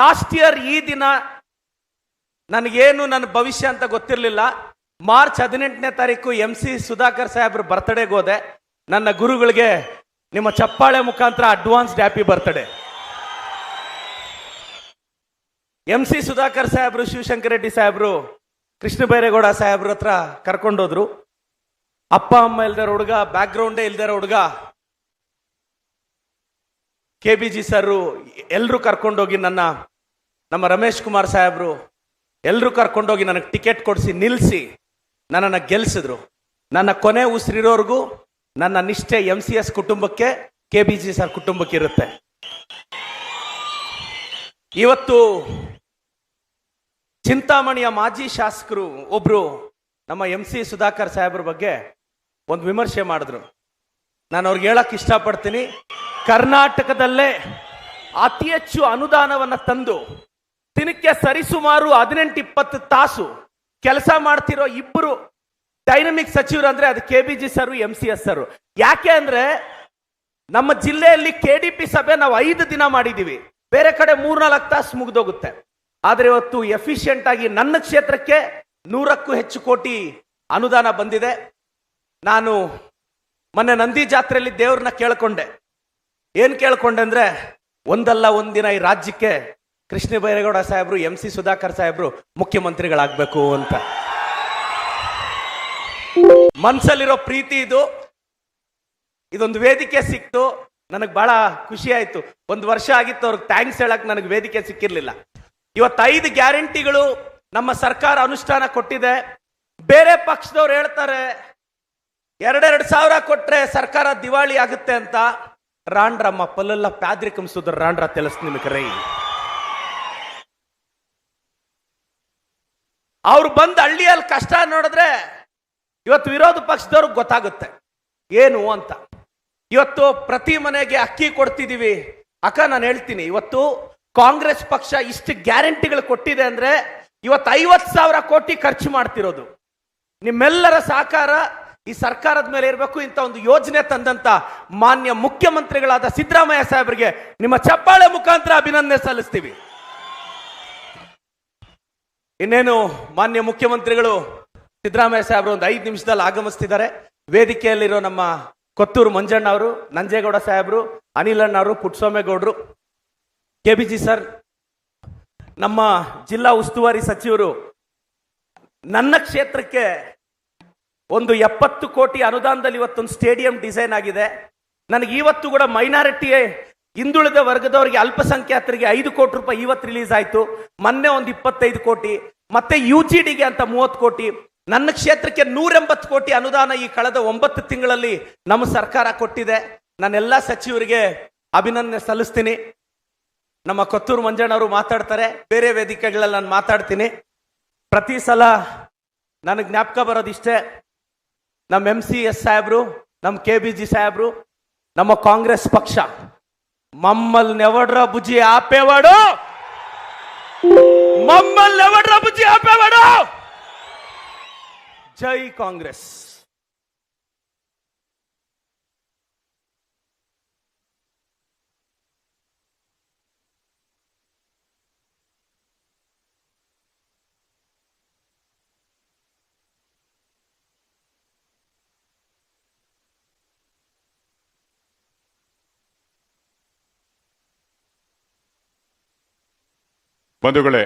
Last year ಈ ದಿನ ನನಗೇನು ನನ್ನ ಭವಿಷ್ಯ ಅಂತ ಗೊತ್ತಿರಲಿಲ್ಲ. ಮಾರ್ಚ್ 18ನೇ ತಾರೀಕು MC ಸುಧಾಕರ್ ಸಾಹೇಬ್ರ ಬರ್ತ್ಡೇಗೆ ಹೋದೆ. ನನ್ನ ಗುರುಗಳಿಗೆ ನಿಮ್ಮ ಚಪ್ಪಾಳೆ ಮುಖಾಂತರ advanced happy birthday. MC Sudhakar ಸಾಹೇಬ್ರು, ಶಿವಶಂಕರ ರೆಡ್ಡಿ ಸಾಹೇಬ್ರು, ಕೃಷ್ಣ ಬೈರೇಗೌಡ ಸಾಹೇಬ್ರ ಹತ್ರ ಕರ್ಕೊಂಡೋದ್ರು. ಅಪ್ಪ ಅಮ್ಮ ಇಲ್ದಾರ ಹುಡುಗ, ಬ್ಯಾಕ್ ಗ್ರೌಂಡೇ ಇಲ್ದಾರ ಹುಡುಗ, KBG ಸರ್ ಎಲ್ಲರೂ ಕರ್ಕೊಂಡೋಗಿ ನಮ್ಮ ರಮೇಶ್ ಕುಮಾರ್ ಸಾಹೇಬ್ರು ಎಲ್ಲರೂ ಕರ್ಕೊಂಡೋಗಿ ನನಗೆ ಟಿಕೆಟ್ ಕೊಡಿಸಿ ನಿಲ್ಲಿಸಿ ನನ್ನನ್ನು ಗೆಲ್ಲಿಸಿದ್ರು. ನನ್ನ ಕೊನೆ ಉಸಿರಿರೋರ್ಗೂ ನನ್ನ ನಿಷ್ಠೆ MCS ಕುಟುಂಬಕ್ಕೆ, KBG ಸರ್ ಕುಟುಂಬಕ್ಕೆ ಇರುತ್ತೆ. ಇವತ್ತು ಚಿಂತಾಮಣಿಯ ಮಾಜಿ ಶಾಸಕರು ಒಬ್ರು ನಮ್ಮ MC ಸುಧಾಕರ್ ಸಾಹೇಬ್ರ ಬಗ್ಗೆ ಒಂದು ವಿಮರ್ಶೆ ಮಾಡಿದ್ರು. ನಾನು ಅವ್ರಿಗೆ ಹೇಳಕ್ ಇಷ್ಟಪಡ್ತೀನಿ, ಕರ್ನಾಟಕದಲ್ಲೇ ಅತಿ ಹೆಚ್ಚು ಅನುದಾನವನ್ನು ತಂದು ದಿನಕ್ಕೆ ಸರಿಸುಮಾರು 18-20 ತಾಸು ಕೆಲಸ ಮಾಡ್ತಿರೋ ಇಬ್ಬರು ಡೈನಮಿಕ್ ಸಚಿವರು ಅಂದ್ರೆ ಅದು KBG ಸರ್, MCS ಸರ್. ಯಾಕೆ ಅಂದ್ರೆ ನಮ್ಮ ಜಿಲ್ಲೆಯಲ್ಲಿ KDP ಸಭೆ ನಾವು 5 ದಿನ ಮಾಡಿದೀವಿ, ಬೇರೆ ಕಡೆ 3-4 ತಾಸು ಮುಗಿದೋಗುತ್ತೆ. ಆದ್ರೆ ಇವತ್ತು ಎಫಿಷಿಯಂಟ್ ಆಗಿ ನನ್ನ ಕ್ಷೇತ್ರಕ್ಕೆ 100ಕ್ಕೂ ಹೆಚ್ಚು ಕೋಟಿ ಅನುದಾನ ಬಂದಿದೆ. ನಾನು ಮೊನ್ನೆ ನಂದಿ ಜಾತ್ರೆಯಲ್ಲಿ ದೇವ್ರನ್ನ ಕೇಳ್ಕೊಂಡೆ. ಏನ್ ಕೇಳ್ಕೊಂಡೆ ಅಂದ್ರೆ, ಒಂದಲ್ಲ ಒಂದಿನ ಈ ರಾಜ್ಯಕ್ಕೆ ಕೃಷ್ಣ ಬೈರೇಗೌಡ ಸಾಹೇಬ್ರು, MC ಸುಧಾಕರ್ ಸಾಹೇಬ್ರು ಮುಖ್ಯಮಂತ್ರಿಗಳಾಗಬೇಕು ಅಂತ. ಮನ್ಸಲ್ಲಿರೋ ಪ್ರೀತಿ ಇದು. ಇದೊಂದು ವೇದಿಕೆ ಸಿಕ್ತು, ನನಗೆ ಬಹಳ ಖುಷಿ ಆಯ್ತು. 1 ವರ್ಷ ಆಗಿತ್ತು ಅವ್ರಿಗೆ ಥ್ಯಾಂಕ್ಸ್ ಹೇಳಕ್ ನನಗೆ ವೇದಿಕೆ ಸಿಕ್ಕಿರ್ಲಿಲ್ಲ. ಇವತ್ತು 5 ಗ್ಯಾರಂಟಿಗಳು ನಮ್ಮ ಸರ್ಕಾರ ಅನುಷ್ಠಾನ ಕೊಟ್ಟಿದೆ. ಬೇರೆ ಪಕ್ಷದವ್ರು ಹೇಳ್ತಾರೆ 2-2 ಸಾವಿರ ಕೊಟ್ರೆ ಸರ್ಕಾರ ದಿವಾಳಿ ಆಗುತ್ತೆ ಅಂತ. ರಾಂಡ್ರಮ್ಮ ಪಲ್ಲೆಲ್ಲ ಪ್ಯಾದ್ರಿಕಂ ಸುಧರ್ ರಾಂಡ್ರ ತೆಲಸ್ ನಿಮಗೆ ರೈ. ಅವ್ರು ಬಂದು ಹಳ್ಳಿಯಲ್ಲಿ ಕಷ್ಟ ನೋಡಿದ್ರೆ ಇವತ್ತು ವಿರೋಧ ಪಕ್ಷದವ್ರಿಗೆ ಗೊತ್ತಾಗುತ್ತೆ ಏನು ಅಂತ. ಇವತ್ತು ಪ್ರತಿ ಮನೆಗೆ ಅಕ್ಕಿ ಕೊಡ್ತಿದೀವಿ. ಅಕ್ಕ ನಾನು ಹೇಳ್ತೀನಿ, ಇವತ್ತು ಕಾಂಗ್ರೆಸ್ ಪಕ್ಷ ಇಷ್ಟು ಗ್ಯಾರಂಟಿಗಳು ಕೊಟ್ಟಿದೆ ಅಂದ್ರೆ ಇವತ್ತು 50,000 ಕೋಟಿ ಖರ್ಚು ಮಾಡ್ತಿರೋದು. ನಿಮ್ಮೆಲ್ಲರ ಸಹಕಾರ ಈ ಸರ್ಕಾರದ ಮೇಲೆ ಇರಬೇಕು. ಇಂಥ ಒಂದು ಯೋಜನೆ ತಂದಂತ ಮಾನ್ಯ ಮುಖ್ಯಮಂತ್ರಿಗಳಾದ ಸಿದ್ದರಾಮಯ್ಯ ಸಾಹೇಬರಿಗೆ ನಿಮ್ಮ ಚಪ್ಪಾಳೆ ಮುಖಾಂತರ ಅಭಿನಂದನೆ ಸಲ್ಲಿಸ್ತೀವಿ. ಇನ್ನೇನು ಮಾನ್ಯ ಮುಖ್ಯಮಂತ್ರಿಗಳು ಸಿದ್ದರಾಮಯ್ಯ ಸಾಹೇಬರು ಒಂದು 5 ನಿಮಿಷದಲ್ಲಿ ಆಗಮಿಸ್ತಿದ್ದಾರೆ. ವೇದಿಕೆಯಲ್ಲಿರೋ ನಮ್ಮ ಕೊತ್ತೂರು ಮಂಜಣ್ಣ ಅವರು, ನಂಜೇಗೌಡ ಸಾಹೇಬರು, ಅನಿಲಣ್ಣ ಅವರು, ಪುಟ್ಟಸ್ವಾಮೇಗೌಡರು, KBG ಸರ್, ನಮ್ಮ ಜಿಲ್ಲಾ ಉಸ್ತುವಾರಿ ಸಚಿವರು, ನನ್ನ ಕ್ಷೇತ್ರಕ್ಕೆ ಒಂದು 70 ಕೋಟಿ ಅನುದಾನದಲ್ಲಿ ಇವತ್ತೊಂದು ಸ್ಟೇಡಿಯಂ ಡಿಸೈನ್ ಆಗಿದೆ. ನನಗೆ ಇವತ್ತು ಕೂಡ ಮೈನಾರಿಟಿ ಹಿಂದುಳಿದ ವರ್ಗದವರಿಗೆ, ಅಲ್ಪಸಂಖ್ಯಾತರಿಗೆ 5 ಕೋಟಿ ರೂಪಾಯಿ ಇವತ್ತು ರಿಲೀಸ್ ಆಯ್ತು. ಮೊನ್ನೆ ಒಂದು 25 ಕೋಟಿ, ಮತ್ತೆ UGDಗೆ ಅಂತ 30 ಕೋಟಿ. ನನ್ನ ಕ್ಷೇತ್ರಕ್ಕೆ 180 ಕೋಟಿ ಅನುದಾನ ಈ ಕಳೆದ 9 ತಿಂಗಳಲ್ಲಿ ನಮ್ಮ ಸರ್ಕಾರ ಕೊಟ್ಟಿದೆ. ನಾನೆಲ್ಲ ಸಚಿವರಿಗೆ ಅಭಿನಂದನೆ ಸಲ್ಲಿಸ್ತೀನಿ. ನಮ್ಮ ಕೊತ್ತೂರು ಮಂಜಣ್ಣ ಅವರು ಮಾತಾಡ್ತಾರೆ, ಬೇರೆ ವೇದಿಕೆಗಳಲ್ಲಿ ನಾನು ಮಾತಾಡ್ತೀನಿ. ಪ್ರತಿ ಸಲ ನನಗೆ ಜ್ಞಾಪಕ ಬರೋದಿಷ್ಟೇ, ನಮ್ಮ MCS ಸಾಹೇಬ್ರು, ನಮ್ಮ KBG ಸಾಹೇಬ್ರು, ನಮ್ಮ ಕಾಂಗ್ರೆಸ್ ಪಕ್ಷ ಮಮ್ಮಲ್ ನೆವಡ್ರ ಬುಜಿ ಆಪೇವಾಡು, ಮಮ್ಮಲ್ ನೆವಡ್ರ ಬುಜಿ ಆಪೇವಾಡು. ಜೈ ಕಾಂಗ್ರೆಸ್. ಬಂಧುಗಳೇ,